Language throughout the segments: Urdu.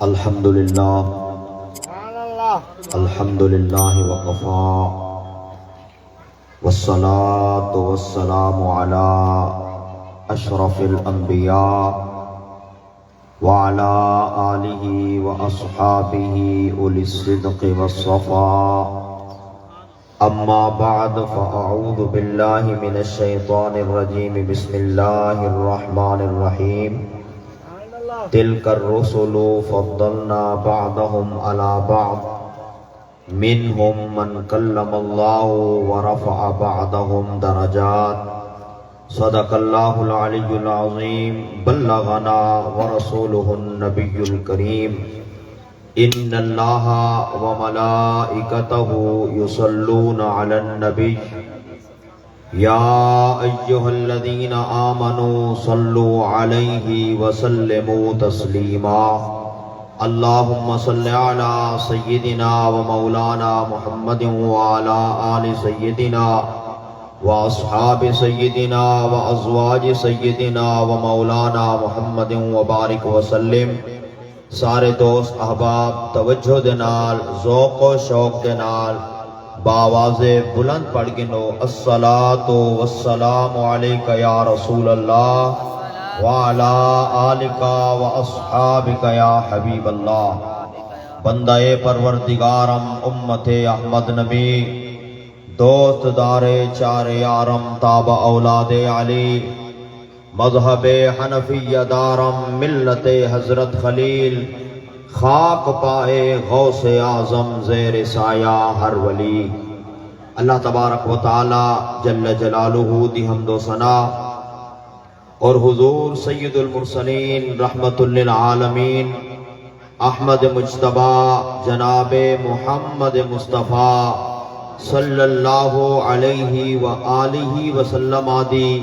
الحمد للہ الحمد للہ وقفا والصلاة والسلام علی اشرف الانبیاء وعلى آلہ واصحابہ اولی الصدق والصفا اما بعد فاعوذ باللہ من الشیطان الرجیم بسم اللہ الرحمن الرحیم تلک الرسل فضلنا بعضهم على بعض منهم من کلم اللہ ورفع بعضهم درجات صدق اللہ العلی العظیم بلغنا ورسولہ النبی الکریم ان اللہ وملائکتہ یصلون علی النبی یا ایہا الذین آمنوا صلوا علیہ وسلموا تسلیما اللہم صل علی سیدنا و مولانا محمد وعلی آل سیدنا واصحاب سیدنا وازواج سیدنا و مولانا محمد وبارک وسلم۔ سارے دوست احباب توجہ دنال ذوق و شوق دنال باواز بلند پڑھ گنو الصلاۃ والسلام علیک یا رسول اللہ وعلی آلک واصحابک یا حبیب اللہ۔ بندہ پروردگارم امت احمد نبی دوست دار چار یارم تابع اولاد علی مذہب حنفیہ دارم ملت حضرت خلیل خاک پائے غوث اعظم زیر سایہ ہر ولی۔ اللہ تبارک و تعالی جل جلالہ دی حمد و ثنا اور حضور سید المرسلین رحمت للعالمین احمد مجتبیٰ جناب محمد مصطفیٰ صلی اللہ علیہ وآلہ وسلم آدی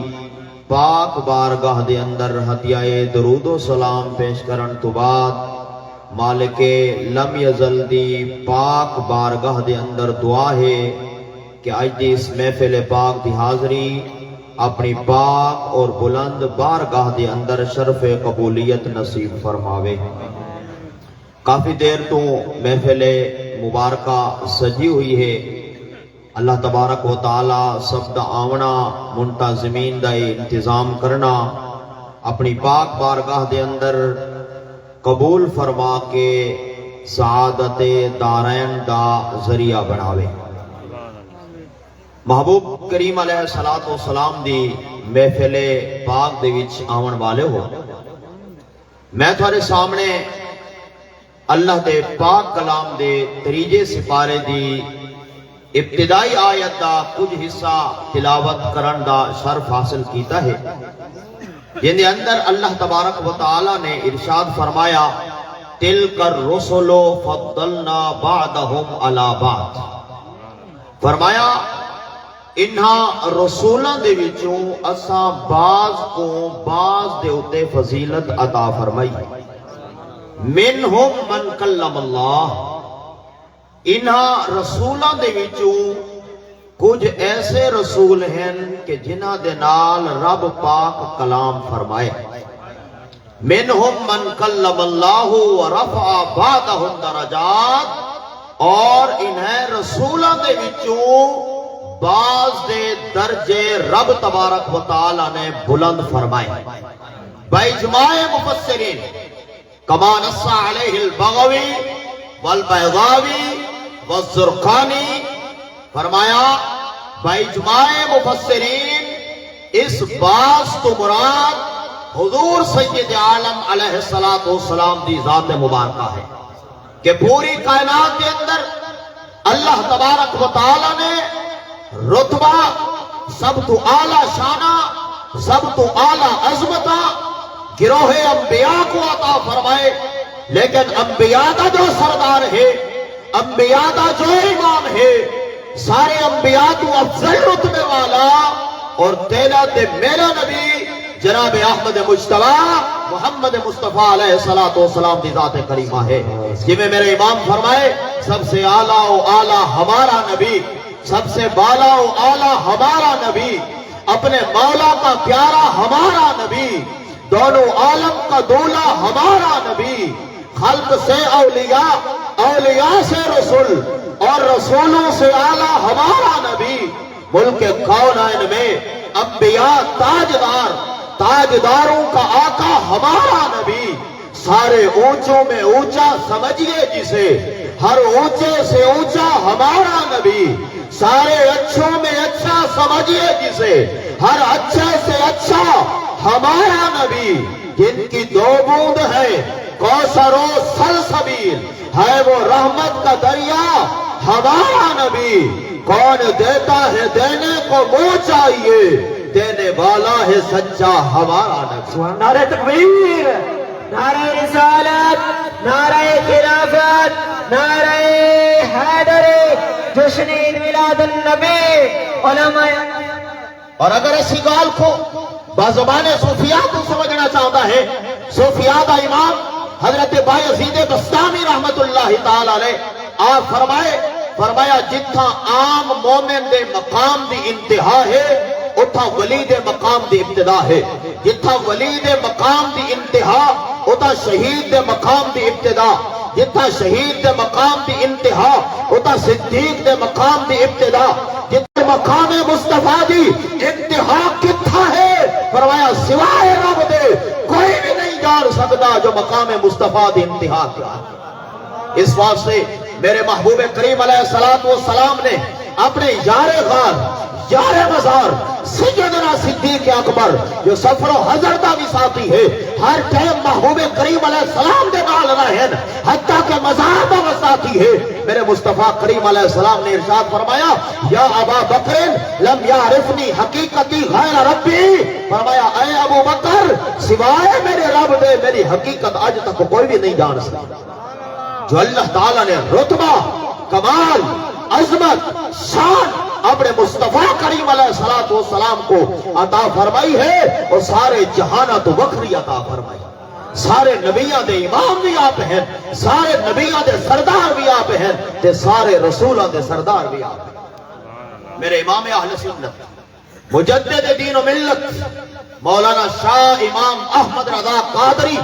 پاک بارگاہ دے اندر ہدیہ درود و سلام پیش کرن تو بعد مالک لم یزل دی پاک بارگاہ دے اندر دعا ہے کہ آج دی اس محفل پاک دی حاضری اپنی پاک اور بلند بارگاہ دے اندر شرف قبولیت نصیب فرماوے۔ کافی دیر تو محفل مبارکہ سجی ہوئی ہے، اللہ تبارک و تعالی سب دا آونا منتظمین دا انتظام کرنا اپنی پاک بارگاہ دے اندر قبول فرما کے سعادت دارین دا ذریعہ بناوے۔ محبوب کریم علیہ السلام دی محفل پاک دے وچ آون والے ہو، میں تھوڑے سامنے اللہ دے پاک کلام دے تریجے سپارے دی ابتدائی آیت دا کچھ حصہ تلاوت کرن دا شرف حاصل کیتا ہے، جن دے اندر اللہ تبارک و تعالی نے ارشاد فرمایا تلک الرسل فضلنا بعضهم علی بعض، فرمایا انہاں رسولاں دے وچوں اساں بعض کو بعض دے اتے فضیلت عطا فرمائی۔ منہم من کلم اللہ، انہاں رسولاں دے وچوں کچھ ایسے رسول ہیں کہ جنہ دے نال رب پاک کلام فرمائے۔ منہم من کلم اللہ ورفع بعضهم درجات، اور انہیں رسولاں دے وچوں بعض دے درجے رب تبارک و تعالی نے بلند فرمائے۔ باجماع مفسرین کما نص علیہ البغوی والبیضاوی والزرقانی، فرمایا باجماع مفسرین اس باز تو مراد حضور سید عالم علیہ السلام دی ذات مبارکہ ہے کہ پوری کائنات کے اندر اللہ تبارک و تعالی نے رتبہ سب تو اعلیٰ شانہ سب تو اعلیٰ عظمتہ گروہ انبیاء کو عطا فرمائے، لیکن انبیاء کا جو سردار ہے، انبیاء کا جو امام ہے، سارے انبیاء تو افضل رتبے والا اور تیرا تے میرا نبی جناب احمد مجتبیٰ محمد مصطفیٰ علیہ السلام دی ذات کریمہ ہے، جی میں میرے امام فرمائے سب سے اعلیٰ و اعلیٰ ہمارا نبی، سب سے بالا و اعلیٰ ہمارا نبی، اپنے مولا کا پیارا ہمارا نبی، دونوں عالم کا دولا ہمارا نبی، خلق سے اولیاء، اولیاء سے رسول اور رسولوں سے اعلیٰ ہمارا نبی، ملک کونین میں انبیاء تاجدار، تاجداروں کا آقا ہمارا نبی، سارے اونچوں میں اونچا سمجھیے جسے، ہر اونچے سے اونچا ہمارا نبی، سارے اچھوں میں اچھا سمجھیے جسے، ہر اچھے سے اچھا ہمارا نبی، جن کی دو بوند ہے کوثر و سلسبیل، ہے وہ رحمت کا دریا ہمارا نبی، کون دیتا ہے دینے کو منہ چاہیے، دینے والا ہے سچا ہمارا نبی۔ نعرہ تکبیر، نعرہ رسالت، نعرہ خلافت، نعرہ حیدر، جشن میلاد النبی، علماء۔ اور اگر اسی گال کو بازبان صوفیات کو سمجھنا چاہتا ہے، صوفیات امام حضرت بایزید بستامی رحمت اللہ تعالی علیہ آپ فرمایا جتھا عام مومن دے مقام دی انتہا ہے اتھا ولی دے مقام دی ابتدا ہے، جتھا ولی دے مقام دی انتہا اتھا شہید دے مقام دی ابتدا، جتھا شہید دے مقام دی انتہا اتھا صدیق دے مقام دی ابتدا، جتھا مقام مصطفیٰ دی انتہا کتھا ہے، فرمایا سوائے رب دے کوئی بھی نہیں جان سکتا جو مقام مصطفیٰ دی انتہا کیا ہے۔ اس واسطے میرے محبوب کریم علیہ السلام نے اپنے یار غار، یار مزار سیدنا صدیق اکبر جو سفر و حضر دا بھی ساتھی ہے، ہر ٹائم محبوب کریم علیہ السلام دے نال رہن، حتیٰ کہ مزار دا بھی ساتھی ہے۔ میرے مصطفیٰ کریم علیہ السلام نے ارشاد فرمایا یا ابا بکر لم یعرفنی حقیقتی غیر ربی، فرمایا اے ابو بکر سوائے میرے رب دے میری حقیقت آج تک کوئی بھی نہیں جان سکتا۔ جو اللہ تعالیٰ نے رتبہ، کمال، عظمت، شان اپنے مصطفیٰ کریم علیہ السلام کو عطا فرمائی ہے اور سارے جہانہ تو وکری عطا فرمائی، سارے نبیوں دے امام بھی آپ ہیں، سارے نبیوں دے سردار بھی آپ ہیں، تے سارے رسولوں دے سردار بھی آپ ہیں۔ میرے امام اہل سنت مجدد دین و ملت مولانا شاہ امام احمد رضا قادری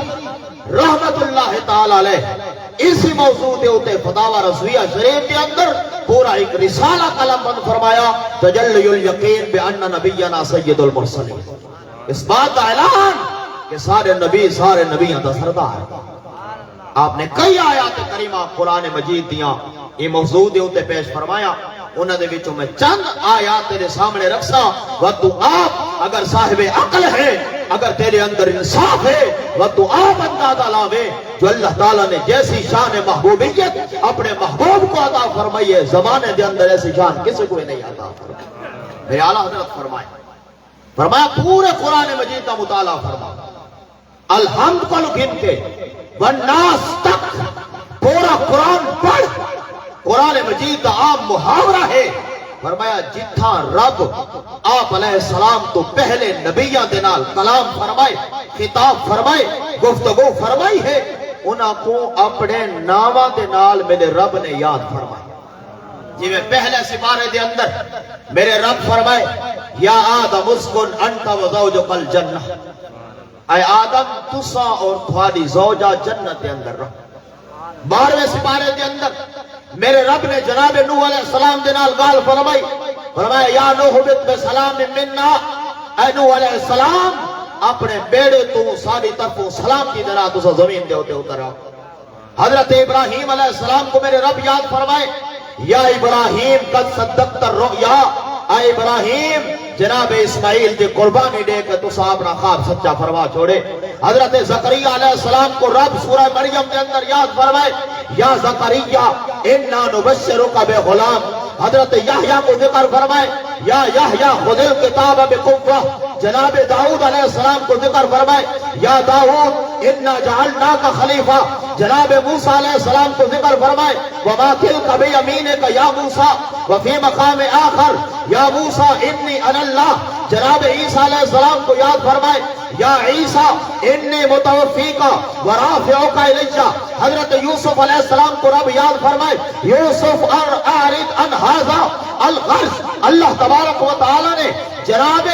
رحمت اللہ تعالی علیہ اسی موضوع دے ہوتے فتاوی رضویہ شریف کے اندر پورا ایک رسالہ قلم بند فرمایا، تجلی الیقین بان نبینا سید المرسلین، اس بات کا اعلان کہ سارے نبیوں کا سردار ہے۔ آپ نے کئی آیات کریمہ قرآن مجید دیاں یہ موضوع دے ہوتے پیش فرمایا، انہوں نے بچوں میں چند آیات تیرے سامنے رکھسا، وقت آپ اگر صاحب عقل ہے، اگر تیرے اندر انصاف ہے، وقت آپ اندازہ لاوے جو اللہ تعالیٰ نے جیسی شان محبوبیت اپنے محبوب کو عطا فرمائی ہے، زمانے دے اندر ایسی شان کسی کو نہیں عطا فرمائی۔ میرے اعلیٰ حضرت فرمایا پورے قرآن مجید کا مطالعہ فرمایا، الحمد کو گن کے والناس تک پورا قرآن پڑھ، قرآن مجید کا عام محاورہ ہے۔ فرمایا جتھا رب آپ علیہ السلام تو پہلے نبیوں دے نال کلام فرمائے، خطاب فرمائے، گفتگو فرمائی ہے، انہاں کو اپنے نامہ دے نال میرے رب نے یاد فرمایا۔ جی میں پہلے سپارے دے اندر میرے رب فرمائے یا آدم اسکن انت و زوجک الجنہ، اے آدم تسا اور تھوڑی زوجہ جنت دے اندر رہو۔ 12ویں سپارے دے اندر میرے رب نے جناب نوح علیہ السلام دے نال گال فرمایا یا نوح بت بسلام منا، اے نوح علیہ السلام اپنے بیڑے تو ساری طرفوں سلام کی طرح تو زمین دے ہوتے اتر آؤ۔ حضرت ابراہیم علیہ السلام کو میرے رب یاد فرمائے یا ابراہیم قد صدقت الرؤیا، اے ابراہیم جناب اسماعیل دی قربانی دے کے تو اپنا خواب سچا فرما چھوڑے۔ حضرت زکریا علیہ السلام کو رب سورہ مریم کے اندر یاد فرمائے یا زکریا انا نبشرک بغلام، حضرت یحییٰ کو ذکر فرمائے یا یحییٰ خذ الکتاب بقوہ، جناب داؤد علیہ السلام کو ذکر فرمائے یا داؤد انا جعلناک خلیفہ، جناب موسیٰ علیہ السلام کو ذکر فرمائے وما تلک بیمینک یا موسیٰ، وفی مقام آخر یا موسیٰ انی انا اللہ، جناب عیسیٰ علیہ السلام کو یاد فرمائے یا عیسیٰ انی متوفیکا ورافعوک الیہ، حضرت یوسف علیہ السلام کو رب یاد فرمائے یوسف اعرض عن ھذا الغرض، اللہ تبارک و تعالی نے جناب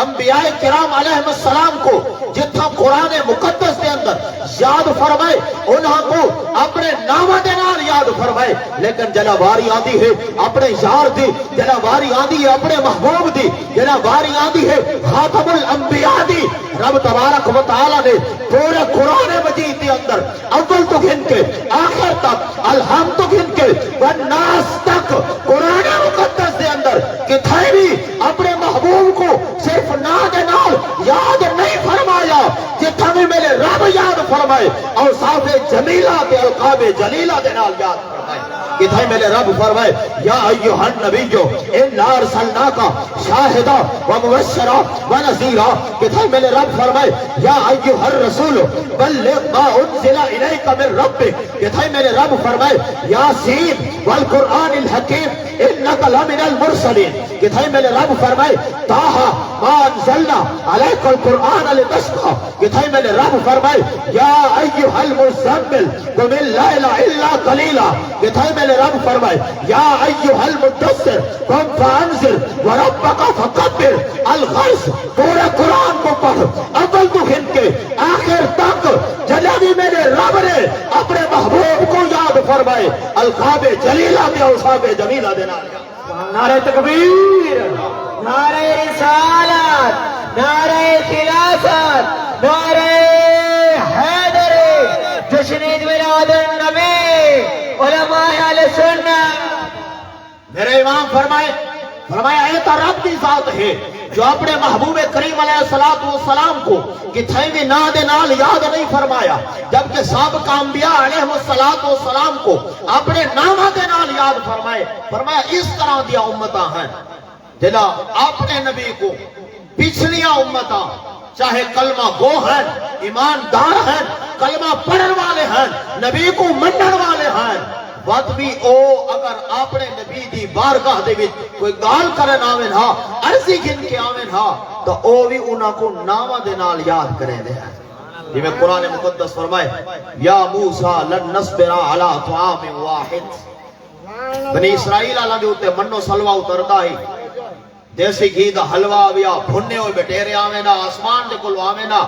انبیاء کرام علیہ السلام کو جتھا قرآن مقدس دے اندر یاد فرمائے انہاں کو اپنے نام دے نال یاد فرمائے، لیکن جلا واری آدھی ہے اپنے یار دی، جلا واری آدھی ہے اپنے محبوب دی، جلا واری آدھی ہے خاتم الانبیاء دی۔ رب تبارک و تعالی نے پورے قرآن مجید کے اندر اول تو گن کے آخر تک الحمد تو گن کے والناس تک قرآن مقدس دے اندر کتھائے بھی اپنے محبوب کو صرف نا دے نال یاد نہیں فرمایا، جتھا بھی میرے رب یاد فرمائے اور صاف جمیلہ تے القاب جلیلہ دے نال یاد فرمائے۔ کتھائے میرے رب فرمائے یا ایوہ النبیو انا ارسلناکا شاہدا ومبشرا ونذیرا۔ کتھائے میرے رب فرمائے یا ایوہ الرسول بلغ ما انزل الیک من ربک۔ کتھائے میرے رب فرمائے یاسین والقرآن الحکیم انکا لمن المرسلین۔ کتھائے میرے رب فرمائے تاہا ما انزلنا علیک القرآن لتشقى۔ کتھائے میرے رب فرمائے یا ایوہ المزمل قم اللیل الا قلیلا۔ کتھائے میرے رب فرمائے یا ایوہ المدثر قم فانذر وربک فکبر۔ الغرض پورے قرآن کو پڑھ اول تو گن کے آخر تک، جنہیں بھی میرے رب نے اپنے محبوب کو یاد فرمائے القاب جلیلہ میں اوصاف جمیلہ دینا۔ نعرہ تکبیر، نعرہ رسالت، نعرہ خلافت، نعرہ حیدر، جشن عید میلاد النبی، علماء اہل سنت۔ میرے امام فرمایا اے تو رب دی ذات ہے جو اپنے محبوب کریم علیہ السلام کو کتھائیں بھی نا دے نال یاد نہیں فرمایا، جبکہ سابقہ انبیاء علیہ السلام کو اپنے نامہ دے نال یاد فرمائے۔ فرمایا اس طرح دیا امتاں ہیں جنہاں اپنے نبی کو پچھلیاں امتاں چاہے کلمہ گو ہیں، ایماندار ہیں، کلمہ پڑھن والے ہیں، نبی کو منن والے ہیں، وقت بھی او اگر اپنے نبی دی بارگاہ دے وچ کوئی گال کرن آویں ہا، عرضی گن کے آویں ہا، تو او بھی انہاں کو نامہ دے نال یاد کریں دے ہیں۔ جی میں قرآن مقدس فرمائے یا موسیٰ لن نصبر علی طعام واحد۔ بنی اسرائیل اللہ دے ہوتے منو سلوہ اتردا ہی، دیسی گھی دا حلوہ آویا، بھنے ہوئے بٹیرے آویں نا، آسمان دے کلو آویں نا،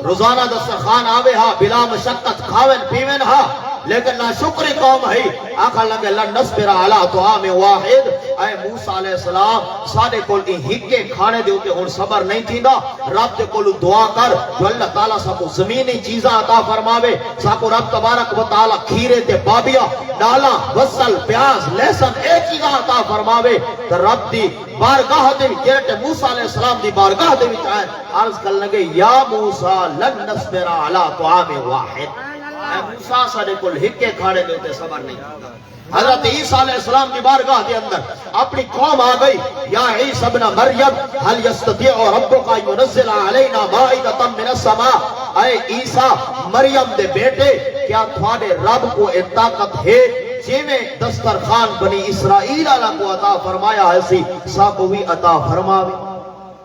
روزانہ دسترخوان آوے ہا، بلا مشقت کھاویں پیویں ہا، لیکن نہ شکر قوم ہے آخر لگے لن نصبر علی طعام واحد۔ اے موسیٰ علیہ السلام ساڑے کول کی ہکے کھانے دے ہوتے ہون صبر نہیں تھی دا، رب دے کولو دعا کر جو اللہ تعالیٰ ساکو زمینی چیزاں عطا فرماوے، ساکو رب تبارک و تعالیٰ کھیرے تے بابیا ڈالا وصل پیاز لہسن ایک چیزاں عطا فرماوے، تو رب دی بارگاہ دے جیرٹ موسیٰ علیہ السلام دی بارگاہ دے چاہے عرض کر لگے یا موسیٰ لن نصبر علی طعام واحد۔ اے موسیٰ ساڑے کل ہکے کھاڑے دیتے صبر نہیں تھی۔ حضرت عیسیٰ علیہ السلام کی بارگاہ کے اندر اپنی قوم آ گئی یا عیسیٰ ابن مریم حل یستطیع ربک ان ینزل علینا مائدۃ من السماء۔ اے عیسیٰ مریم دے بیٹے کیا تھوڑے رب کو ایک طاقت ہے جی میں دسترخوان بنی اسرائیل علیہ کو عطا فرمایا ہے سی ساکو بھی عطا فرماوے؟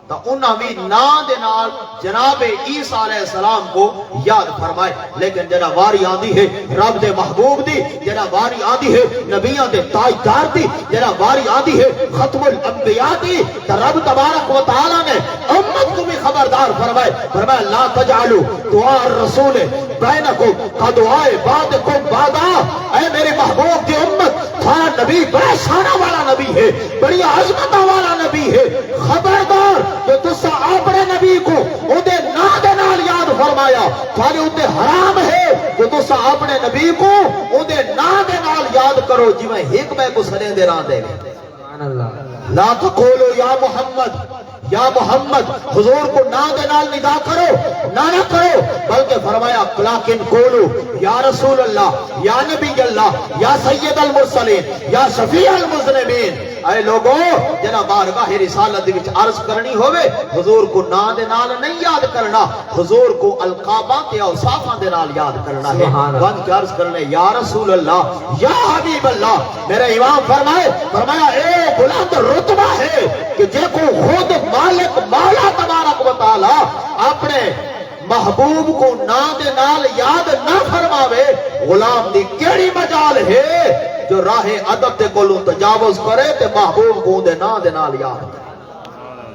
تو انہاں بھی نا دے نال جناب عیسیٰ علیہ السلام کو یاد فرمائے، لیکن جنہ واری آندی ہے رب دے محبوب دی، جنہ واری آندی ہے نبیان دے تاجدار دی، جنہ واری آندی ہے ختم الانبیاء دی، تو رب تبارک و تعالیٰ نے امت کو بھی خبردار فرمائے، فرمائے لا تجعلوا دعاء الرسول بینکم کدعاء بعضکم بعضا۔ اے میرے محبوب دی امت، تھارا نبی بڑا شانہ والا نبی ہے، بڑی عظمت والا نبی ہے، خبردار جو تسا اپنے نبی کو اودے نا دے نال یاد فرمایا، تھارے اودے حرام ہے جو تسا اپنے نبی کو اودے نا دے نال یاد کرو جی میں حکمہ کو سنے دے رہا دے لا تقولو یا محمد حضور کو نا دے نال ندا کرو نہ کرو، بلکہ فرمایا لیکن قولو یا رسول اللہ یا نبی اللہ یا سید المرسلین یا شفیع المذنبین۔ اے لوگوں جنہ بارگاہ رسالت وچ عرض کرنی ہوئے حضور کو نا دے نال نہیں یاد کرنا، حضور کو القابات یا اوصافاں دے نال یاد کرنا ہے۔ وان کے عرض کرنے یا رسول اللہ یا حبیب اللہ۔ میرے امام فرمایا اے بلند رتبہ ہے کہ جے کو خود مالک مولا تبارک و تعالی اپنے محبوب کو نا دے نال یاد نہ فرماوے، غلام دی کیڑی مجال ہے جو راہ ادب تے کولوں تجاوز کرے تے محبوب کو دے نا دے نال یاد کرے۔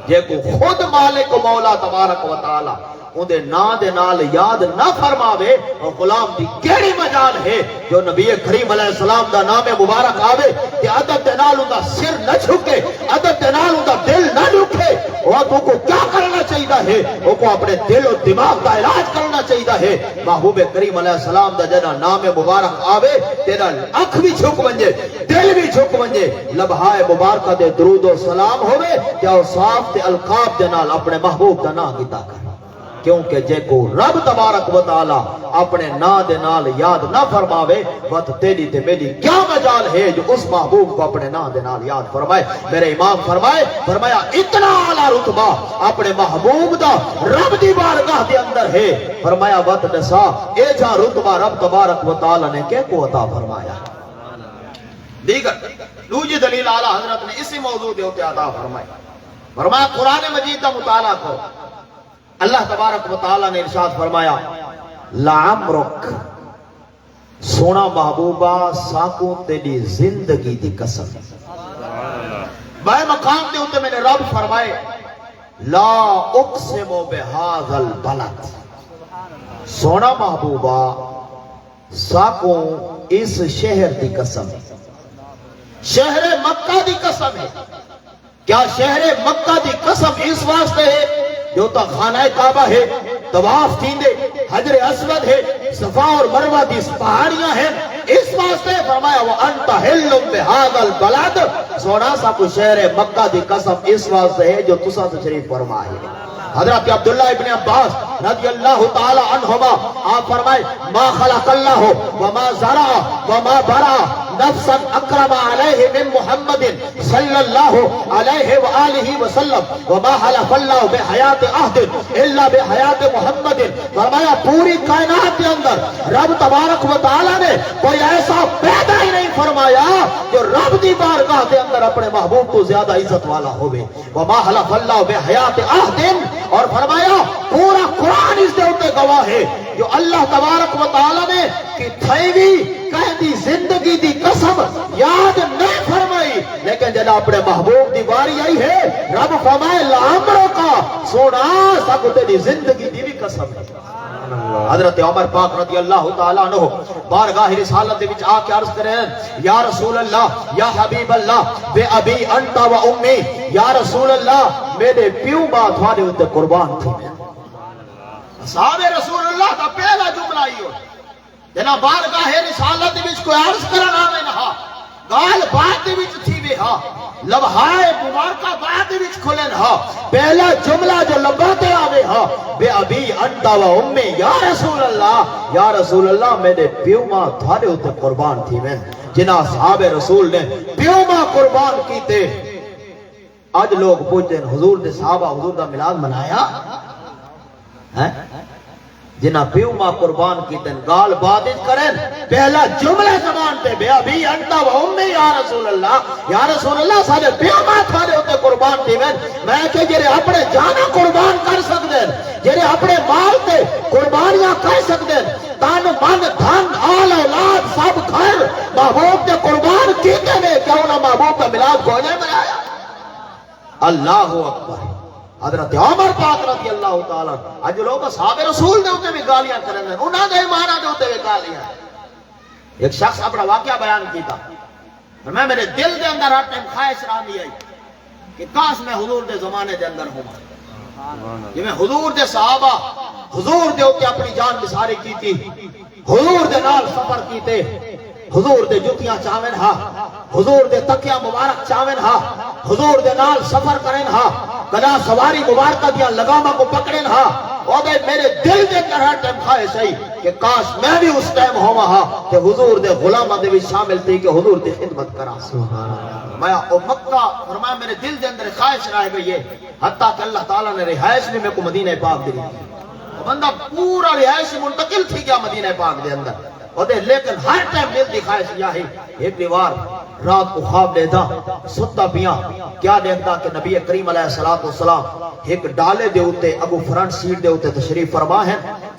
جے کو خود مالک مولا تبارک و تعالی اندے نا دے نال یاد نہ فرماوے اور غلام دی کیڑی مجال ہے جو نبی کریم علیہ السلام دا نام مبارک آوے کہ ادب دے نال اوندا سر نہ جھکے، ادب دے نال اوندا دل نہ دکھے۔ اور تو کو کیا کرنا چاہیے ہے؟ وہ کو اپنے دل و دماغ دا علاج کرنا چاہیے ہے۔ محبوب کریم علیہ السلام دا جڑا نام مبارک آوے تیرا اکھ بھی جھک ونجے، دل بھی جھک ونجے، لبہائے مبارکہ دے درود و سلام ہوئے کیا صاف تے القاب دے نال اپنے محبوب دا نام گتا کر، کیونکہ جے کو رب تبارک و تعالی اپنے نا دے نال یاد نہ فرماوے وقت تیری تے میری کیا مجال ہے جو اس محبوب کو اپنے نا دے نال یاد فرمائے۔ میرے امام فرمایا اتنا اعلیٰ رتبہ اپنے محبوب دا رب دی بارگاہ دے اندر ہے۔ فرمایا وقت نسا اے جا رتبہ رب تبارک و تعالی نے کہ کو عطا فرمایا۔ دیگر دوسری دلیل اعلیٰ حضرت نے اسی موضوع دے اوتے عطا فرمائی۔ فرمایا قرآن مجید دا مطالعہ کرو۔ اللہ تبارک و تعالی نے ارشاد فرمایا لعمرک سونا محبوبہ ساکوں تیری زندگی دی قسم۔ بائے مقام دے ہوتے میں نے رب فرمائے لا اقسم بہذا البلد، سونا محبوبہ ساکوں اس شہر دی قسم، شہر مکہ دی قسم ہے۔ کیا شہر مکہ دی قسم اس واسطے ہے جو تا خانہ کعبہ ہے، طواف تیندے، حجر اسود ہے، صفا اور مروہ دی پہاڑیاں ہیں، اس واسطے فرمایا وَأَنْتَ حِلٌّ بِهَذَا الْبَلَدِ، سونا سا کو شہر مکہ دی قسم اس واسطے ہے جو تسا تشریف فرمائے۔ حضرت عبداللہ ابن عباس رضی اللہ تعالی عنہما آپ فرمائے ما خلق اللہ وما زرع وما برع نفسا اکرم علیہ من محمد صلی اللہ علیہ وآلہ وسلم وما حلف اللہ بحیات عہد الا بحیات محمد۔ فرمایا پوری کائنات کے اندر رب تبارک و تعالی نے کوئی ایسا پیدا ہی نہیں فرمایا جو رب دی بارگاہ کے اندر اپنے محبوب کو زیادہ عزت والا ہوئے۔ وما حلف اللہ بحیات عہد، اور فرمایا پورا قرآن اس دے اوتے گواہ ہے جو اللہ تبارک و تعالی نے کہ تھیوی کہہ دی زندگی دی قسم یاد نہیں فرمائی، لیکن جب اپنے محبوب دی باری آئی ہے رب فرمائے لعمرو کا سونا سب تیری زندگی دی بھی قسم ہے۔ حضرت عمر پاک رضی اللہ تعالیٰ عنہ بارگاہ رسالت وچ آ کے عرض کریں یا رسول اللہ یا حبیب اللہ بے ابی انت و امی، یا رسول اللہ میرے پیو ماں تھوڑے ہوتے قربان تھی۔ صحابہ رسول اللہ کا پہلا جملہ ہی ہو جنا بارگاہ رسالت وچ کوئی عرض کرنا میں نہا گال بات وچ تھی وے ہا لبہائے مبارکہ بعد وچ کھلن ہا، پہلا جملہ جو لباتے آوے ہا بے ابی انت و امی، یا رسول اللہ میرے پیو ماں تھوڑے ہوتے قربان تھی میں۔ جنا صحابہ رسول نے پیو ماں قربان کیتے، آج لوگ پوچھتے ہیں حضور دے صحابہ حضور دا میلاد منایا جنہ پیو ماں قربان کیتے گال بادج کریں پہلا جملہ زبان تے بے ابھی انتا و امی یا رسول اللہ سارے پیو ماں تھارے ہوتے قربان تھی میں کہ جرے اپنے جانا قربان کر سکتے ہیں، جرے اپنے مال تے قربانیاں کر سکتے ہیں، تن من دھن آل اولاد سب گھر محبوب تے قربان کیتے ہیں، کیا انہاں محبوب کا میلاد گونے میں آیا؟ اللہ اکبر۔ حضرت عمر پاک رضی اللہ تعالیٰ آج لوگ صحابہ رسول دے ہوتے بھی گالیاں کریں گے، انہاں دے ایمانہ دے ہوتے بھی گالیاں۔ ایک شخص اپنا واقعہ بیان کیتا، میں میرے دل دے اندر ہر ٹائم خواہش رہی آئی کہ کاش میں حضور دے زمانے دے اندر ہوں، کہ میں حضور دے صحابہ حضور دے ہوتے اپنی جان بساری کی تھی، حضور دے نال سفر کیتے، حضور دے جتیاں چاوین ہا، حضور دے تکیاں مبارک چاوین ہا، حضور دے نال سفر کریں ہا، کدا سواری مبارکہ دیا لگامہ کو پکڑیں ہا، اور میرے دل دے اندر ہر ٹائم خواہش ہے کہ کاش میں بھی اس ٹائم ہوا ہا کہ حضور دے غلامہ دے بھی شامل تھی کہ حضور دی خدمت کرا۔ میں مکہ فرمایا میرے دل دے اندر خواہش رہ گئی ہے، حتیٰ کہ اللہ تعالیٰ نے رہائش بھی میں کو مدینہ پاک دی، بندہ پورا رہائش منتقل تھی گیا مدینہ پاک دے اندر، لیکن ہر ٹائم دل دی خواہش یہ ہے ایک دیوار رات کو خواب دیتا ستا پیاں کیا دیکھتا کہ نبی کریم علیہ السلام ایک ڈالے دے ہوتے اگو فرنٹ سیٹ دے ہوتے تشریف فرما ہے،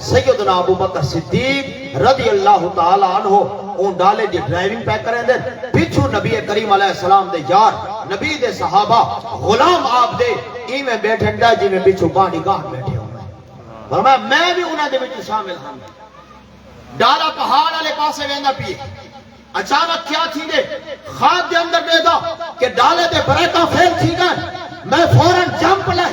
سیدنا ابو بکر صدیق رضی اللہ تعالی عنہ اون ڈالے دی ڈرائیونگ پہ کریں دے، پیچھو نبی کریم علیہ السلام دے یار نبی دے صحابہ غلام آپ دے ای میں بیٹھے ڈا جی میں بچھو باڈی گارڈ بیٹھے ہوئے فرمایا میں بھی انہاں دے وچ شامل ہوں ڈالا پہاڑ والے پاسے ویندا پی اچانک کیا تھی دے خواب دے اندر ویدا کہ ڈالے دے بریکاں فیل تھی گئے میں فوراں جمپ لے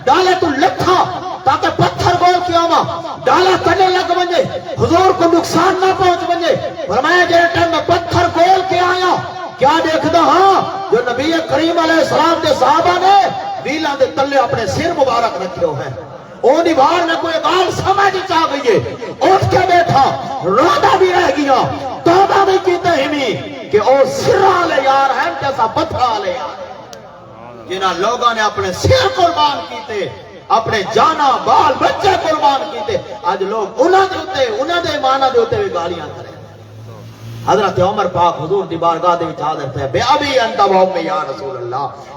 ڈالے تو لٹھا تاکہ پتھر گول کیا ہوا ڈالا کنے لگ بنجے حضور کو نقصان نہ پہنچ بنجے فرمایا جے ٹائم میں پتھر گول کے آیا کیا دیکھدا ہاں جو نبی کریم علیہ السلام دے صحابہ نے ویلاں دے تلے اپنے سر مبارک رکھے ہوئے ہیں اونی بار نہ کوئی گال سمجھ چاہ گئی ہے اٹھ کے بیٹھا رودا بھی رہ گیا توبہ بھی کیتے ہی کہ او سرہ لے یار ہیں جیسا پتھرہ لے یار جنہاں لوگوں نے اپنے سر قربان کیتے اپنے جانا بال بچے قربان کیتے آج لوگ انہاں دے ایمانہ دے ہوتے ہوئے گالیاں کریں حضرت عمر پاک حضور دی بارگاہ دے وچ حاضر تھے بے ابی انت و امی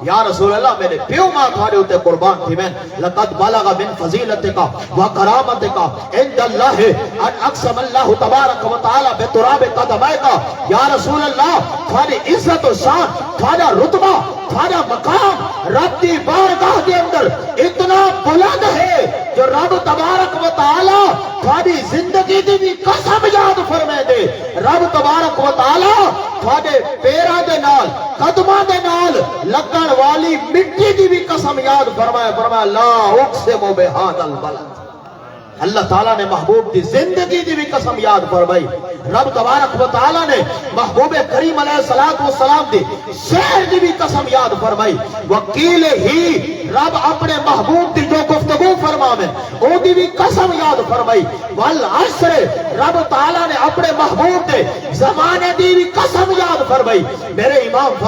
یا رسول اللہ میرے پیو ماں تھوڑے ہوتے قربان تھی میں لقد بلغ من فضیلتک و کرامتک عند اللہ ان اقسم اللہ تبارک و تعالی بتراب قدمائک یا رسول اللہ تھوڑی عزت و شان تھوڑا رتبہ تھوڑا مقام رب دی بارگاہ دے اندر اتنا بلند ہے جو رب تبارک و تعالی تھوڑی زندگی دی بھی قسم یاد فرمائے دے رب تبارک و تعالی تھوڑے پیرا دے نال قدمہ دے نال لگن والی مٹی دی بھی قسم یاد فرمایا لا اقسم بہذا البلد اللہ تعالیٰ نے محبوب دی زندگی دی بھی قسم یاد فرمائی رب تبارک و تعالیٰ نے محبوب کریم علیہ السلام دی شہر دی بھی قسم یاد فرمائی وکیل ہی رب اپنے محبوب دی جو گفتگو فرمائے او دی بھی قسم یاد فرمائی والعصر رب تعالیٰ نے اپنے محبوب دے زمانے دی بھی قسم یاد فرمائی میرے امام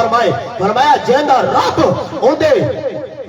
فرمایا جیندہ رب او دے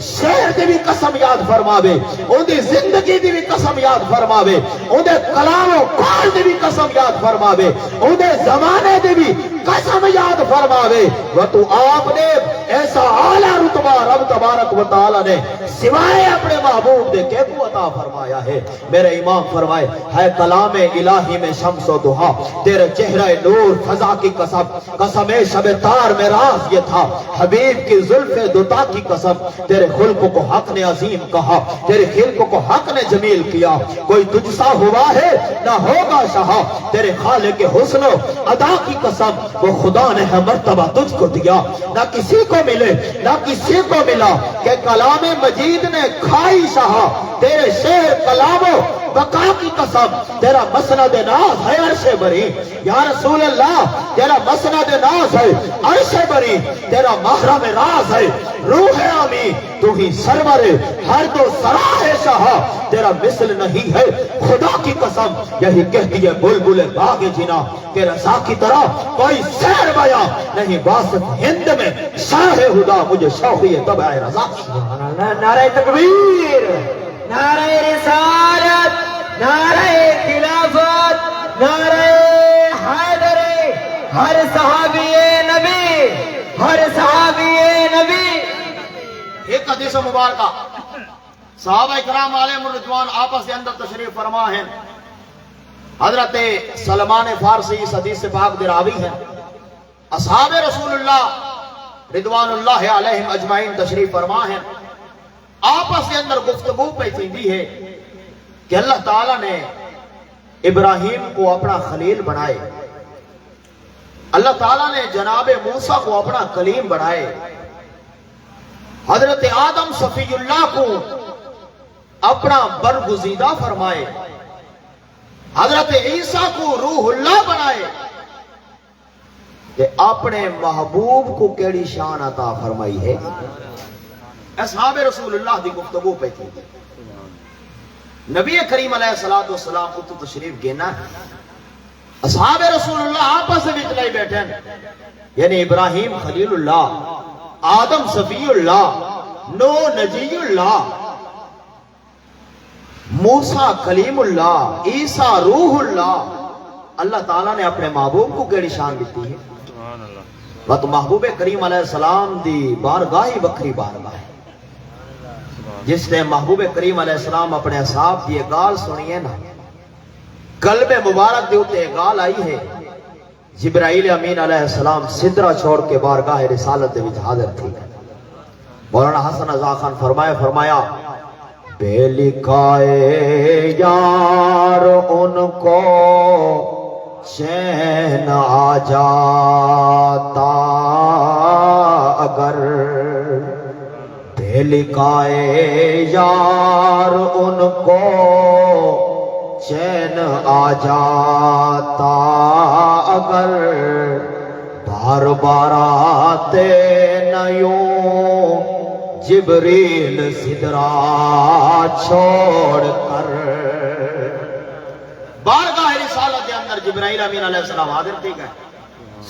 شہر دی بھی قسم یاد فرماوے ان دی زندگی دی بھی قسم یاد فرماوے ان دے کلام و قول دی بھی قسم یاد فرماوے ان دے زمانے دی بھی قسم یاد فرماوے وہ تو آپ نے ایسا اعلیٰ رتبہ رب تبارک و تعالی نے سوائے اپنے محبوب دے کہ کو عطا فرمایا ہے میرے امام فرمائے ہے کلام الہی میں شمس و دہا تیرے چہرہ نور فضا کی قسم شب تار میں راز یہ تھا حبیب کی زلف دوتا کی قسم تیرے خلق کو حق نے عظیم کہا تیرے خلق کو حق نے جمیل کیا کوئی تجھ سا ہوا ہے نہ ہوگا شاہ تیرے خالق کے حسن و ادا کی قسم وہ خدا نے ہے مرتبہ تجھ کو دیا نہ کسی کو ملے نہ کسی کو ملا کہ کلام مجید نے کھائی شاہ تیرے شعر کلام و بقا کی قسم تیرا مسند ناز ہے عرش بری یا رسول اللہ تیرا مسند ناز ہے عرش بری تیرا محرم راز ہے روح آمین تو ہی سرور ہر دو سراہ شاہ تیرا مثل نہیں ہے خدا کی قسم یہی کہتی ہے بلبل باغ جنا کہ رضا کی طرح کوئی سیر بیا نہیں واسط ہند میں شاہ خدا مجھے شوقی طبع رضا نعرہ تکبیر نعرہ رسالت نعرہ خلافت نعرہ حیدر ہر صحابی نبی ہر صحابی نبی ایک حدیث مبارکہ صحابہ اکرام علیہ الرضوان آپس کے اندر تشریف فرما ہیں حضرت سلمان فارسی اس حدیث سے پاک دے راوی ہیں اصحاب رسول اللہ رضوان اللہ علیہم اجمعین تشریف فرما ہیں آپس کے اندر گفتگو پیچھی دی ہے کہ اللہ تعالیٰ نے ابراہیم کو اپنا خلیل بنائے اللہ تعالیٰ نے جناب موسیٰ کو اپنا کلیم بنائے حضرت آدم صفی اللہ کو اپنا برگزیدہ فرمائے حضرت عیسیٰ کو روح اللہ بنائے کہ اپنے محبوب کو کیڑی شان عطا فرمائی ہے اصحاب رسول اللہ دی گفتگو پہ تھی نبی کریم علیہ السلام کو تو تشریف گینا ہے اصحاب رسول اللہ آپس میں بچ لائے بیٹھے ہیں یعنی ابراہیم خلیل اللہ آدم صفی اللہ نو نجی اللہ موسیٰ کلیم اللہ عیسیٰ روح اللہ اللہ تعالیٰ نے اپنے محبوب کو کیڑی شان دیتی ہے بات محبوب کریم علیہ السلام دی بارگاہی بکری بارگاہ ہے جس نے محبوب کریم علیہ السلام اپنے اصحاب دی گال سنی ہے نا قلب مبارک دے ہوتے گال آئی ہے جبرائیل امین علیہ السلام سدرہ چھوڑ کے بارگاہ رسالت دے وچ حاضر تھی مولانا حسن رضا خان فرمایا بے لکھائے یار ان کو چین آ جاتا اگر بے لکھائے یار ان کو چین آ جاتا اگر بار بار آتے نہ یوں جبریل سدرا چھوڑ کر بارگاہ رسالت کے اندر جبرائیل امین علیہ السلام حاضر تھی گئے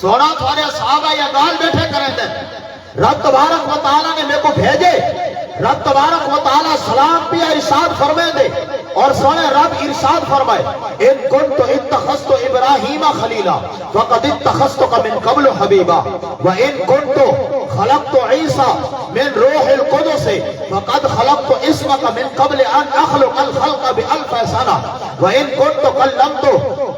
سونا تھوڑے صحابہ یا گال بیٹھے کریں دے رب تبارک و تعالیٰ نے میرے کو بھیجے رب تبارک و تعالیٰ سلام پیا ارشاد فرمائے دے اور سونے رب ارشاد فرمائے ان کنت اتخذت ابراہیم خلیلا فقد اتخذتک من قبل حبیبا وان کنت خلقت عیسیٰ من روح القدس فقد خلقت اسمک من قبل ان اخلق الخلق بألف سنہ وان کنت کلمت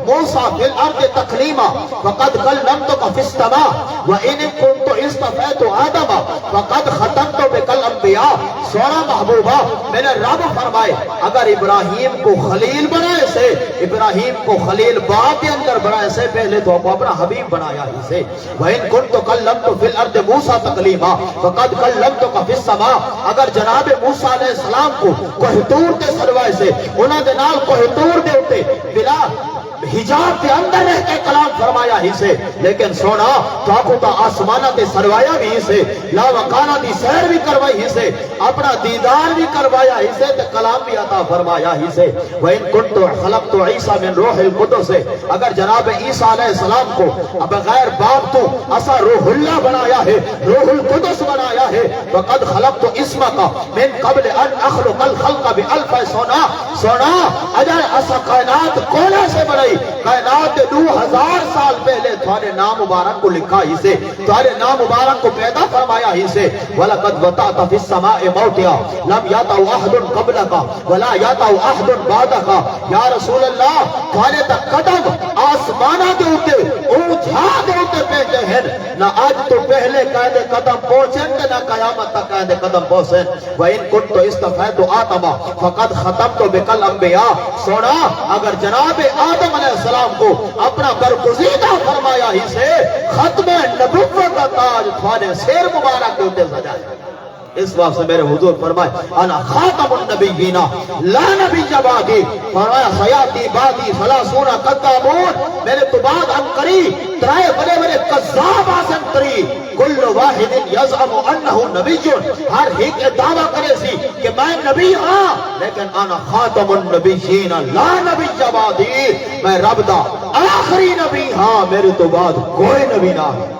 موسیٰ فی الارض تکلیما فقد کلمتک فی السماء وان کنت استفیت آدم فقد ختمت بک الانبیاء سونا محبوبہ میرے رب فرمائے اگر ابراہیم کو خلیل بنائے سے ابراہیم کو خلیل باپ کے اندر بنائے سے پہلے تو آپ اپنا حبیب بنایا ہی سے وَإِن كُنْتُ كَلَّمْتُ فِي الْأَرْضِ مُوسَى تَكْلِيمًا فَقَدْ كَلَّمْتُكَ فِي السَّمَاءِ اگر جناب موسیٰ علیہ السلام کو کوہ طور تے سروائے سے انہوں نے نال کوہ طور دے ہوتے بلا حجاب کے اندر رہ کے کلام فرمایا ہی سے لیکن سونا تاکو تا آسمانہ تے سروایا بھی ہی سے لا وقانا دی سیر بھی کروائی ہی سے اپنا دیدار بھی کروایا ہی سے تے کلام بھی عطا فرمایا ہی سے وَإِن كُنْتُ خَلَقْتُ عِيسَى مِن رُوحِ الْقُدُسِ اگر جناب عیسیٰ علیہ السلام کو بغیر باپ تو اسا روح اللہ بنایا ہے روح القدس بنایا ہے وَقَدْ خَلَقْتُ اسْمَكَ مِن قَبْلِ أَنْ أَخْلُقَ الْخَلْقَ بِأَلْفِ سونا اجر اسا کائنات کونے سے بنائی کائنات 2000 سال پہلے تھوڑے نام مبارک کو لکھا ہی سے تھوڑے نام مبارک کو پیدا فرمایا ہی سے وَلَقَدْ وَطَعْتَ فِي السَّمَاءِ مَوْتِعَ لَمْ يَطَعْ أَحْدٌ قَبْلَكَ وَلَا يَطَعْ أَحْدٌ بَعْدَكَ یا رسول اللہ تھوڑے تک قدم آسمانہ دے ہوتے اونچھا دے ہوتے پہنچے ہیں نہ آج تو پہلے قائد قدم پہنچیں نہ قیامت تک قائد قدم پہنچیں وَإِن كُنْتُ اسْتَفَيْتُ آدَمَ فَقَدْ خَتَمْتُ بِكَ الْأَنْبِيَاءَ سونا اگر جناب آدم علیہ السلام کو اپنا برگزیدہ فرمایا ہی سے ختم نبوت کا تاج تھوڑے سیر مبارک ہوتے سجائے اس واسطے میرے حضور فرمائے انا خاتم النبیین لا نبی بعدی فرمایا سیاتی بعدی ثلاثون کذابون میرے تو بعد ان قریب ترائے بڑے بڑے کذاب آسن قریب کل واحد یزعم انہ نبی ہر ایک دعویٰ کرے سی کہ میں نبی ہاں لیکن انا خاتم النبیین لا نبی بعدی میں رب دا آخری نبی ہاں میرے تو بعد کوئی نبی نہ ہے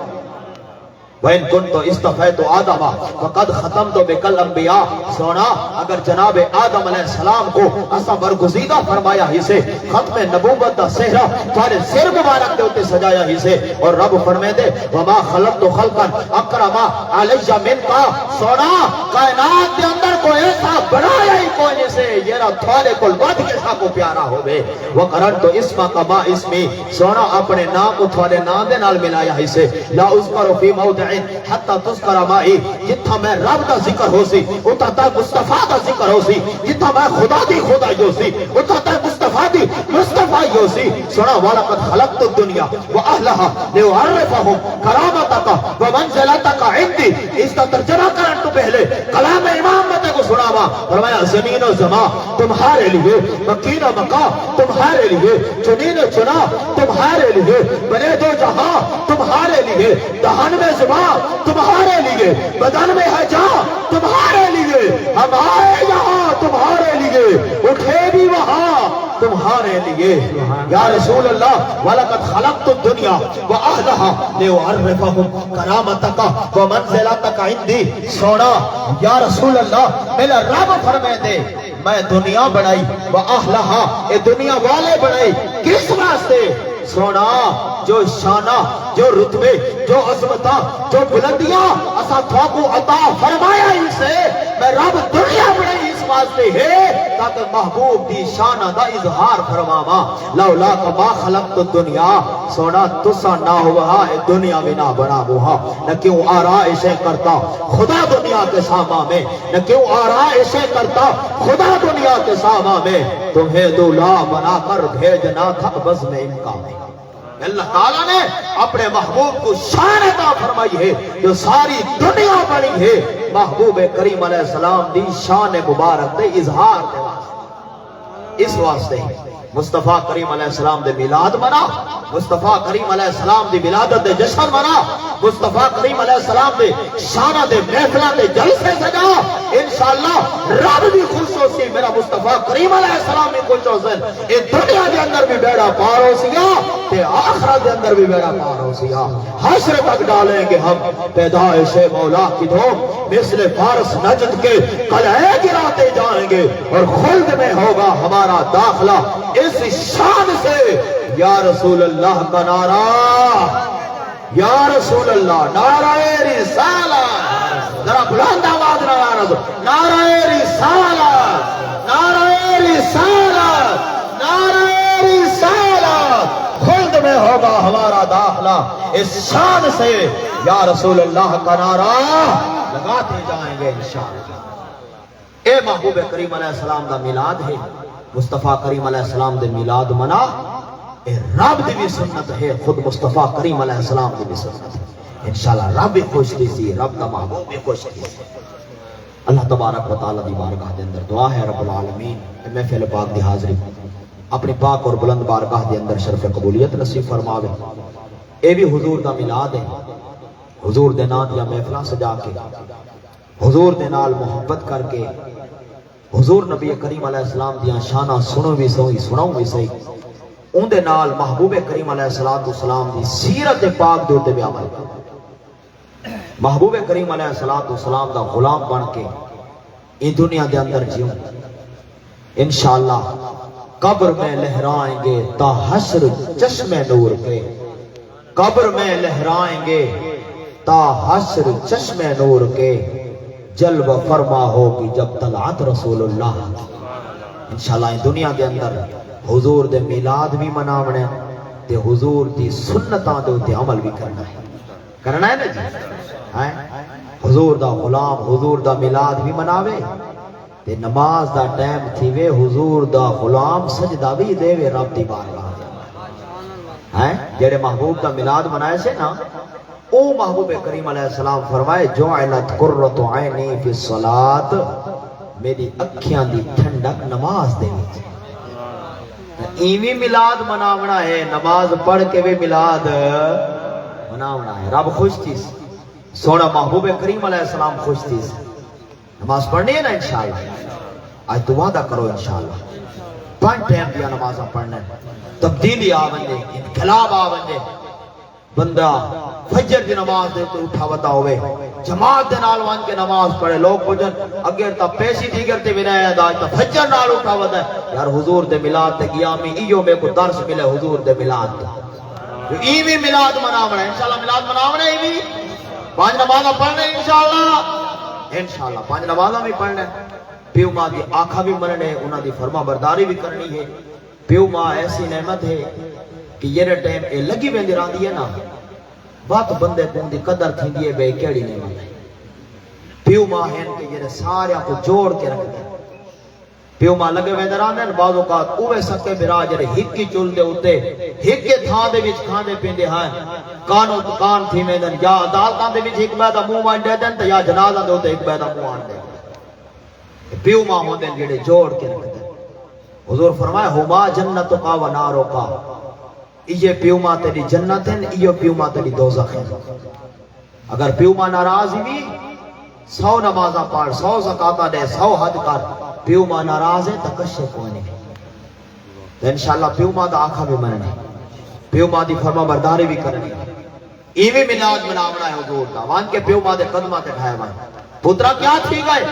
وَإِن كُنْتُ اسْتَفَيْتُ آدَمَ فَقَدْ خَتَمْتُ بِكَ الْأَنْبِيَاءَ سونا اگر جناب آدم علیہ السلام کو اسا برگزیدہ فرمایا ہی سے ختم نبوت دا سہرہ تھوڑے سر مبارک دے ہوتے سجایا ہی سے اور رب فرمائے دے وَمَا خَلَقْتُ خَلْقًا أَكْرَمَ عَلَيَّ مِنْكَ سونا کائنات دے اندر کو ایسا بڑھایا ہی کوئی نہیں سے یہ رب تھوڑے کو ود کے سا کو پیارا ہوئے وَقَرَنْتُ اسْمَكَ مَا اسْمِ سونا اپنے نام کو تھوڑے نام دے نال ملایا ہی سے لا اذکر فی موضع حتی تذکر مائی جتھا میں رب دا ذکر ہو سی اتھا تا مصطفیٰ دا ذکر ہو سی جتھا میں خدا دی خدا ہو سی اتھا تا مصطفیٰ دی مصطفیٰ ہو سی سنا وَلَقَدْ خَلَقْتُ الدُّنْيَا وَأَهْلَهَا لِأُعَرِّفَهُمْ كَرَامَتَكَ وَمَنْزِلَتَكَ عِنْدِي اس کا ترجمہ کرن تو پہلے کلام امام متے کو سناوا فرمایا زمین و زمان تمہارے لیے مکین و مکہ تمہارے لیے چنین و چنا تمہارے لیے بنے دو جہاں تمہارے لیے دہن میں زبان تمہارے لیے بدن میں ہے جہاں تمہارے لیے ہم آئے یہاں تمہارے لیے اٹھے بھی وہاں تمہارے لیے یا رسول اللہ وَلَقَدْ خَلَقْتُ الدُّنْيَا وَأَهْلَهَا لِأُعَرِّفَهُمْ كَرَامَتَكَ وَمَنْزِلَتَكَ عِنْدِي سونا یا رسول اللہ میرا رب فرمائے دے میں دنیا بڑھائی وَأَهْلَهَا اے دنیا والے بڑھائی کس واسطے سونا جو شانہ جو رتبے جو عظمتہ جو بلندیاں اسا تھوکو عطا فرمایا ہی سے میں رب دنیا بڑھائی اس واسطے ہے تاکہ محبوب دی شان دا اظہار فرماواں لولا ما خلقت الدنیا سونا تسا نہ ہوا دنیا میں نہ بنا ہوا نہ کیوں آرائشیں کرتا خدا دنیا کے ساما میں نہ کیوں آرائشیں کرتا خدا دنیا کے ساما میں تمہیں دولا بنا کر بھیجنا تھا بز میں امکان میں اللہ تعالیٰ نے اپنے محبوب کو شان عطا فرمائی ہے جو ساری دنیا بڑی ہے محبوب کریم علیہ السلام دی شان مبارک دے اظہار دے واسطے اس واسطے مصطفیٰ کریم علیہ السلام دے میلاد منا مصطفیٰ کریم علیہ السلام دی ولادت دے جشن منا مصطفیٰ کریم علیہ السلام دے شانہ دے محفلہ دے جلسے سجا انشاءاللہ رب بھی خوش ہو سی میرا مصطفیٰ کریم علیہ السلام بھی خوش ہو سن اے دنیا دے اندر بھی بیڑا پار ہو سیا تے آخرت دے اندر بھی بیڑا پار ہو سیا حشر تک ڈالیں گے ہم پیدائش مولا کی دھوم مثل فارس نجد کے قلعے گراتے جائیں گے اور خلد میں ہوگا ہمارا داخلہ اس شان سے یا رسول اللہ کا نعرہ یا رسول اللہ نعرہ رسالت ذرا بلند آواز نعرہ رسالت نعرہ رسالت نعرہ رسالت خلد میں ہوگا ہمارا داخلہ اس شان سے یا رسول اللہ کا نعرہ لگاتے جائیں گے انشاءاللہ اے محبوب کریم علیہ السلام دا میلاد ہے مصطفیٰ کریم علیہ السلام دے میلاد منا اے رب دی بھی سنت ہے خود مصطفیٰ کریم علیہ السلام دی بھی سنت ہے انشاءاللہ رب بھی خوش دی سی رب دا محبوب بھی خوش دی سی اللہ تبارک و تعالی دی بارگاہ دے اندر دعا ہے رب العالمین کہ محفل پاک دی حاضری اپنی پاک اور بلند بارگاہ دے اندر شرف قبولیت نصیب فرماوے اے بھی حضور دا میلاد ہے حضور دے نام دیا محفلہ سجا کے حضور دے نال محبت کر کے حضور نبی کریم علیہ السلام دیاں شانہ سنو بھی سوئی سناؤں بھی سہی ان دے نال محبوب کریم علیہ السلام دی سیرت پاک دوتے بھی عمل محبوب کریم علیہ السلام دا غلام بن کے ان دنیا دے اندر جیوں انشاءاللہ قبر میں لہرائیں گے تا حشر چشم نور کے قبر میں لہرائیں گے تا حشر چشم نور کے جلوہ فرما ہوگی جب طلعت رسول اللہ انشاءاللہ ان دنیا دے اندر حضور دے میلاد بھی مناونے تے حضور دی سنتاں دے تے عمل بھی کرنا ہے نا جی حضور دا غلام حضور دا میلاد بھی مناوے تے نماز دا ٹائم تھی وے حضور دا غلام سجدہ بھی دے وے رب دی بارگاہ جڑے محبوب دا میلاد منائے سے نا او محبوب کریم علیہ السلام فرمائے جعلت قرۃ عینی فی الصلاۃ میری اکھیاں دی ٹھنڈک نماز دے وچ ایویں میلاد مناونا ہے نماز پڑھ کے بھی میلاد مناونا ہے رب خوش تھی سونا محبوب کریم علیہ السلام خوش تھی نماز پڑھنی ہے نا انشاءاللہ آج تو وعدہ کرو انشاءاللہ 5 ٹائم دیا نمازاں پڑھنا ہے تبدیلی آونجے انقلاب آونجے بندہ فجر دی نماز دے تو اٹھا وطا ہوئے جماعت دے نال وان کے نماز پڑھے لوگ پوچھن اگر تا پیسی دیگر تے بنایا دا تا فجر نال اٹھا وطا ہے یار حضور دے ملاد تے قیامی ایو میں کو درس ملے حضور دے ملاد تے ایوی ملاد مناونا ہے انشاءاللہ ملاد مناونا ہے ایوی 5 نمازاں پڑھنے انشاءاللہ 5 نمازاں بھی پڑھنے پیو ماں دی آنکھا بھی مننے انہاں دی فرما برداری بھی کرنی ہے پیو ماں ایسی نعمت ہے کہ یہ ٹائم اے لگی ویندی راندی ہے نا بات بندے کو دی قدر تھی دیئے بے کیڑی نعمت ہے پیو ماں ہیں کہ یہ سارے کو جوڑ کے رکھ دے پیو ماں لگے ویندی راندے بعض اوقات اوے سکے برا جڑے ہک کی چول دے ہوتے ہک کے تھان دے وچ کھاندے پیندے ہیں کانوں دکان تھی ویندن یا عدالتاں دے وچ ہک بیدا منہ وان دے دن تے یا جنازہ دے ہوتے ہک بیدا منہ وان دے پیو ماں ہوندے جڑے جوڑ کے رکھ دے حضور فرمائے ہما جنت کا و نارو کا یہ پیو ماں تیری جنت ہے یہ پیو ماں تیری دوزخ ہے اگر پیو ماں ناراض بھی 100 نمازاں پڑھ 100 زکاتاں دے 100 حج کر پیو ماں ناراض ہے تو کشے کوئی نہیں تو انشاءاللہ پیو ماں دا آنکھا بھی مننے پیو ماں دی فرما برداری بھی کرنی ایوی میلاد مناونا ہے حضور دا وان کے پیو ماں دے قدمہ تے ٹھائے وان پترا کیا تھی گئے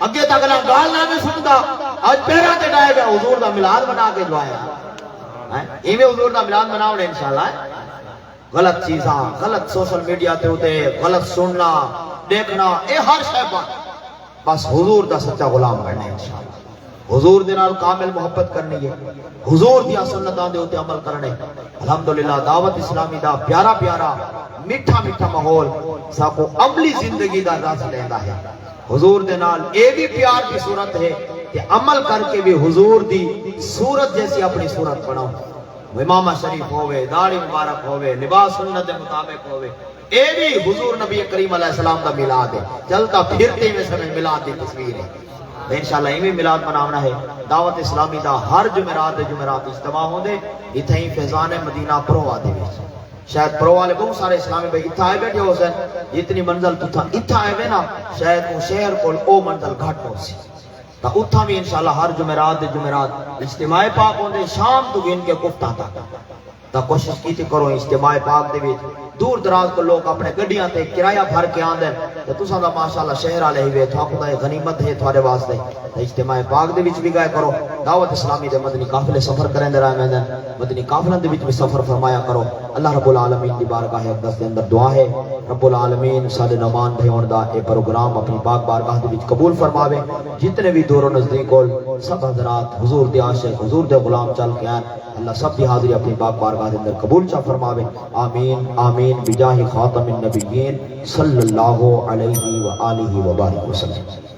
اگے تک نہ گال نہ بھی سنتا آج پیرا تے ٹھائے گئے حضور دا میلاد بنا کے دعایا ایویں حضور دا میلاد مناونا انشاءاللہ غلط چیزاں غلط سوشل میڈیا تے ہوتے غلط سننا دیکھنا اے ہر شے بند بس حضور دا سچا غلام بننا ہے انشاءاللہ. حضور دے نال کامل محبت کرنی ہے، حضور دیا سنتاں دے اوتے عمل کرنے. الحمدللہ دعوت اسلامی دا پیارا پیارا میٹھا میٹھا ماحول ساکو عملی زندگی دا رس لیندا ہے. حضور دے نال اے بھی پیار کی صورت ہے کہ عمل کر کے بھی حضور دی صورت جیسی اپنی صورت بناؤ. امامہ شریف ہوئے، داڑھی مبارک ہوئے، لباس سنت دے مطابق ہوئے. اے بھی حضور نبی کریم علیہ السلام دا میلاد ہے. چلتا پھرتے میں سمجھ میلاد دی تصویر ہے. انشاءاللہ ایویں میلاد مناونا ہے. دعوت اسلامی دا ہر جمعرات اجتماع ہوندے اتھے ہی فیضان مدینہ پروا دے وچ. شاید پرو والے بہت سارے اسلامی بھائی اتھا آئے بیٹھے ہو سن، جتنی منزل تتھا اتھا آئے وے نا شاید وہ شہر کو او منزل گھٹ ہو سی. تا اتھا بھی انشاءاللہ ہر جمعرات اجتماع پاک ہوندے شام تو گن کے کفتہ تک. تا کوشش کیتی کرو اجتماع پاک دے وچ دور دراز کو لوگ اپنے گڈیاں تے کرایہ بھر کے آندے تے تساں دا ماشاءاللہ شہر والے ہی وے تھا خدا غنیمت ہے تھوڑے واسطے. اجتماع پاک دے وچ بھی گئے کرو. دعوت اسلامی دے مدنی قافلے سفر کریں دے رہے ہیں، مدنی قافلوں دے وچ بھی سفر فرمایا کرو. اللہ رب العالمین دی بارگاہ اقدس دے اندر دعا ہے رب العالمین سارے نمان بھیون دا اے پروگرام اپنی پاک بارگاہ دے وچ قبول فرماوے. جتنے بھی دور و نزدیک کول سب حضرات حضور دے عاشق حضور دے غلام چل کے آئیں، اللہ سب کی حاضری اپنی پاک بارگاہ دے اندر قبول چا فرماوے. آمین آمین بجاہ خاتم النبیین صلی اللہ علیہ وآلہ وبارک وسلم.